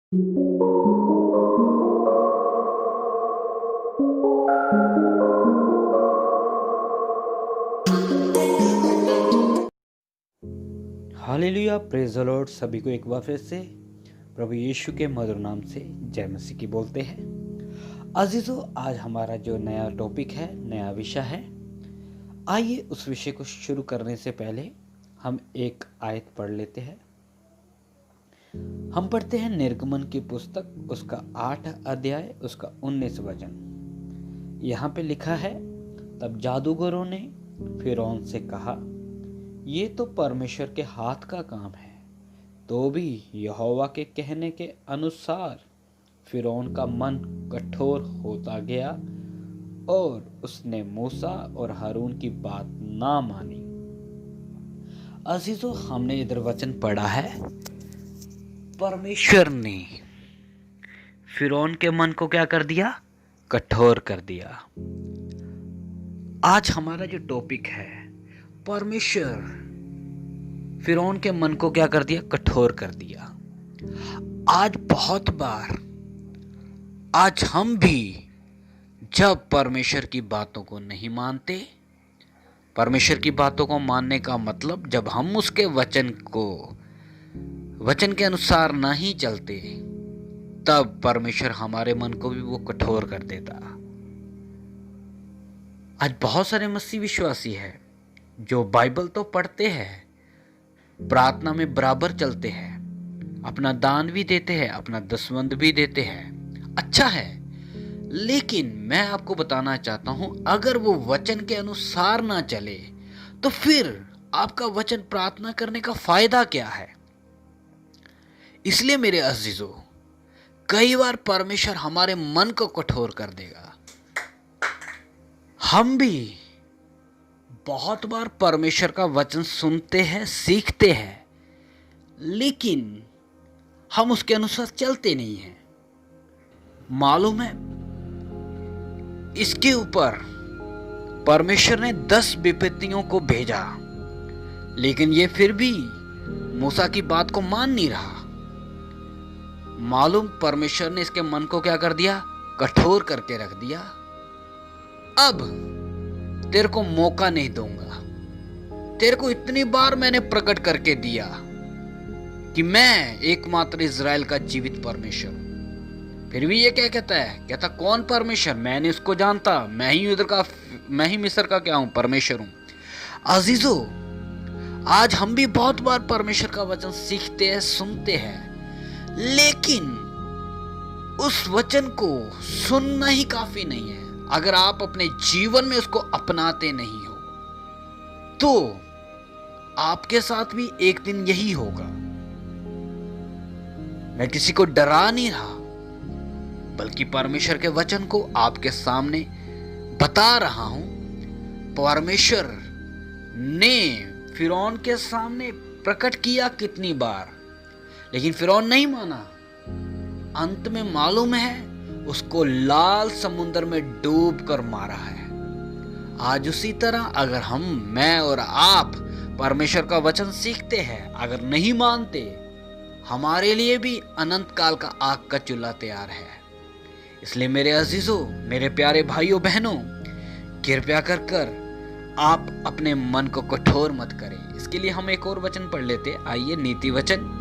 Hallelujah, praise the Lord. सभी को एक बार फिर से प्रभु यीशु के मधुर नाम से जय मसीह की बोलते हैं। अजीजों, आज हमारा जो नया टॉपिक है, नया विषय है। आइए उस विषय को शुरू करने से पहले हम एक आयत पढ़ लेते हैं। हम पढ़ते हैं निर्गमन की पुस्तक, उसका 8 अध्याय, उसका 19 वचन। यहाँ पे लिखा है, तब जादूगरों ने फिरौन से कहा, ये तो परमेश्वर के हाथ का काम है। तो भी यहोवा के कहने के अनुसार फिरौन का मन कठोर होता गया और उसने मूसा और हारून की बात ना मानी। अजीजों, हमने इधर वचन पढ़ा है, परमेश्वर ने फिरौन के मन को क्या कर दिया? कठोर कर दिया। आज हमारा जो टॉपिक है, परमेश्वर फिरौन के मन को क्या कर दिया? कठोर कर दिया। आज बहुत बार हम भी जब परमेश्वर की बातों को नहीं मानते, परमेश्वर की बातों को मानने का मतलब जब हम उसके वचन के अनुसार नहीं चलते, तब परमेश्वर हमारे मन को भी वो कठोर कर देता। आज बहुत सारे मसीह विश्वासी हैं जो बाइबल तो पढ़ते हैं, प्रार्थना में बराबर चलते हैं, अपना दान भी देते हैं, अपना दसवंध भी देते हैं, अच्छा है। लेकिन मैं आपको बताना चाहता हूं, अगर वो वचन के अनुसार ना चले तो फिर आपका वचन प्रार्थना करने का फायदा क्या है? इसलिए मेरे अजीजों, कई बार परमेश्वर हमारे मन को कठोर कर देगा। हम भी बहुत बार परमेश्वर का वचन सुनते हैं, सीखते हैं, लेकिन हम उसके अनुसार चलते नहीं हैं। मालूम है, इसके ऊपर परमेश्वर ने 10 विपत्तियों को भेजा, लेकिन ये फिर भी मूसा की बात को मान नहीं रहा। मालूम, परमेश्वर ने इसके मन को क्या कर दिया? कठोर करके रख दिया। अब तेरे को मौका नहीं दूंगा। तेरे को इतनी बार मैंने प्रकट करके दिया कि मैं एकमात्र इज़राइल का जीवित परमेश्वर हूं। फिर भी ये क्या कहता है? कहता कौन परमेश्वर? मैं नहीं उसको जानता, मैं ही मिस्र का क्या हूं? परमेश्वर हूं। अजीजों, आज हम भी बहुत बार परमेश्वर का वचन सीखते हैं, सुनते हैं, लेकिन उस वचन को सुनना ही काफी नहीं है। अगर आप अपने जीवन में उसको अपनाते नहीं हो तो आपके साथ भी एक दिन यही होगा। मैं किसी को डरा नहीं रहा, बल्कि परमेश्वर के वचन को आपके सामने बता रहा हूं। परमेश्वर ने फिरौन के सामने प्रकट किया कितनी बार, लेकिन फिरौन नहीं माना। अंत में मालूम है, उसको लाल समुद्र में डूब कर मारा है। आज उसी तरह अगर मैं और आप परमेश्वर का वचन सीखते हैं, अगर नहीं मानते, हमारे लिए भी अनंत काल का आग का चूल्हा तैयार है। इसलिए मेरे अजीजों, मेरे प्यारे भाइयों बहनों, कृपया कर आप अपने मन को कठोर मत करें। इसके लिए हम एक और वचन पढ़ लेते हैं। आइए, नीति वचन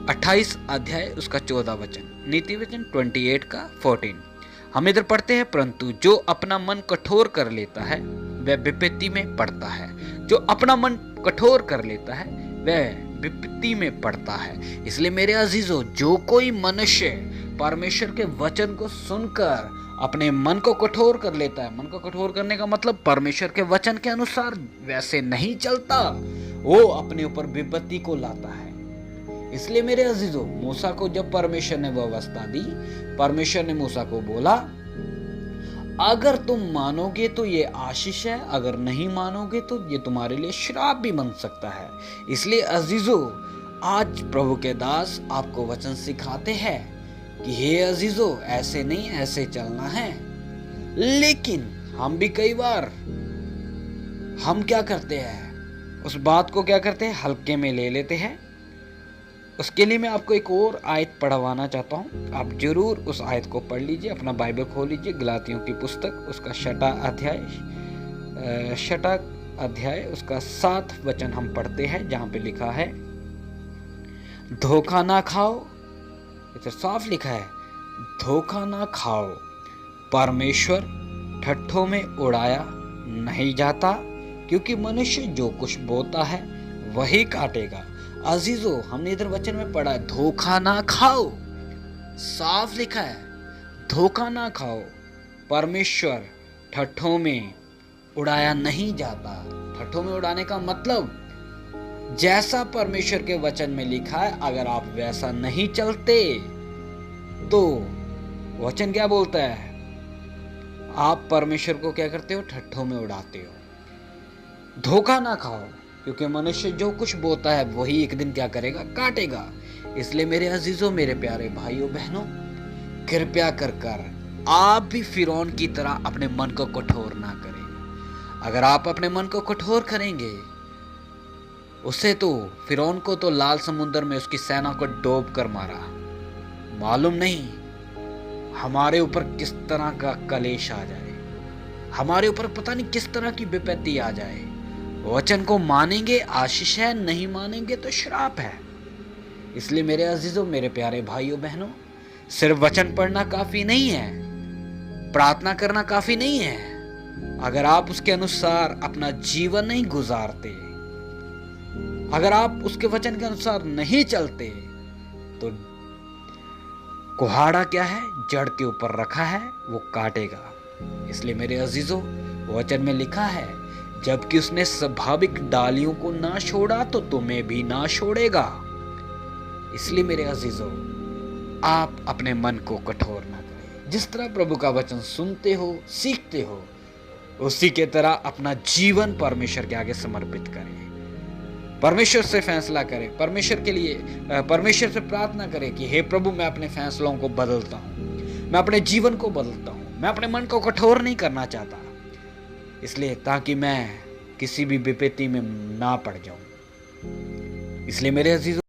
28 अध्याय, उसका 14 वचन। नीति वचन 28 का 14 हम इधर पढ़ते हैं, परंतु जो अपना मन कठोर कर लेता है वह विपत्ति में पड़ता है। जो अपना मन कठोर कर लेता है वह विपत्ति में पड़ता है। इसलिए मेरे अजीजों, जो कोई मनुष्य परमेश्वर के वचन को सुनकर अपने मन को कठोर कर लेता है, मन को कठोर करने का मतलब परमेश्वर के वचन के अनुसार वैसे नहीं चलता, वो अपने ऊपर विपत्ति को लाता है। इसलिए मेरे अजीजों, मूसा को जब परमेश्वर ने व्यवस्था दी, परमेश्वर ने मूसा को बोला, अगर तुम मानोगे तो ये आशीष है, अगर नहीं मानोगे तो ये तुम्हारे लिए श्राप भी बन सकता है। इसलिए अजीजों, आज प्रभु के दास आपको वचन सिखाते हैं कि हे अजीजों, ऐसे नहीं, ऐसे चलना है। लेकिन हम भी कई बार हम क्या करते हैं, उस बात को क्या करते हैं, हल्के में ले लेते हैं उसके लिए मैं आपको एक और आयत पढ़वाना चाहता हूँ। आप जरूर उस आयत को पढ़ लीजिए, अपना बाइबल खोल लीजिए, गलातियों की पुस्तक उसका छठा अध्याय उसका 7 वचन हम पढ़ते हैं, जहाँ पे लिखा है धोखा ना खाओ। इधर साफ लिखा है धोखा ना खाओ, परमेश्वर ठट्ठों में उड़ाया नहीं जाता, क्योंकि मनुष्य जो कुछ बोता है वही काटेगा। अजीजो, हमने इधर वचन में पढ़ा है धोखा ना खाओ, साफ लिखा है धोखा ना खाओ, परमेश्वर ठट्ठों में उड़ाया नहीं जाता। ठट्ठों में उड़ाने का मतलब जैसा परमेश्वर के वचन में लिखा है, अगर आप वैसा नहीं चलते तो वचन क्या बोलता है, आप परमेश्वर को क्या करते हो, ठट्ठों में उड़ाते हो। धोखा ना खाओ, क्योंकि मनुष्य जो कुछ बोता है वही एक दिन क्या करेगा, काटेगा। इसलिए मेरे अजीजों, मेरे प्यारे भाइयों बहनों, कृपया कर आप भी फिरौन की तरह अपने मन को कठोर ना करें। अगर आप अपने मन को कठोर करेंगे, उसे तो फिरौन को तो लाल समुद्र में उसकी सेना को डूब कर मारा, मालूम नहीं हमारे ऊपर किस तरह का कलेश आ जाए, हमारे ऊपर पता नहीं किस तरह की विपत्ति आ जाए। वचन को मानेंगे आशीष है, नहीं मानेंगे तो श्राप है। इसलिए मेरे अजीजों, मेरे प्यारे भाइयों बहनों, सिर्फ वचन पढ़ना काफी नहीं है, प्रार्थना करना काफी नहीं है। अगर आप उसके अनुसार अपना जीवन नहीं गुजारते, अगर आप उसके वचन के अनुसार नहीं चलते, तो कुहाड़ा क्या है, जड़ के ऊपर रखा है, वो काटेगा। इसलिए मेरे अजीजों, वचन में लिखा है जबकि उसने स्वाभाविक डालियों को ना छोड़ा तो तुम्हें भी ना छोड़ेगा। इसलिए मेरे अजीजों, आप अपने मन को कठोर ना करें। जिस तरह प्रभु का वचन सुनते हो, सीखते हो, उसी के तरह अपना जीवन परमेश्वर के आगे समर्पित करें। परमेश्वर से फैसला करें, परमेश्वर के लिए परमेश्वर से प्रार्थना करें कि हे प्रभु, मैं अपने फैसलों को बदलता हूँ, मैं अपने जीवन को बदलता हूँ, मैं अपने मन को कठोर नहीं करना चाहता, इसलिए ताकि मैं किसी भी विपत्ति में ना पड़ जाऊं। इसलिए मेरे अजीजों,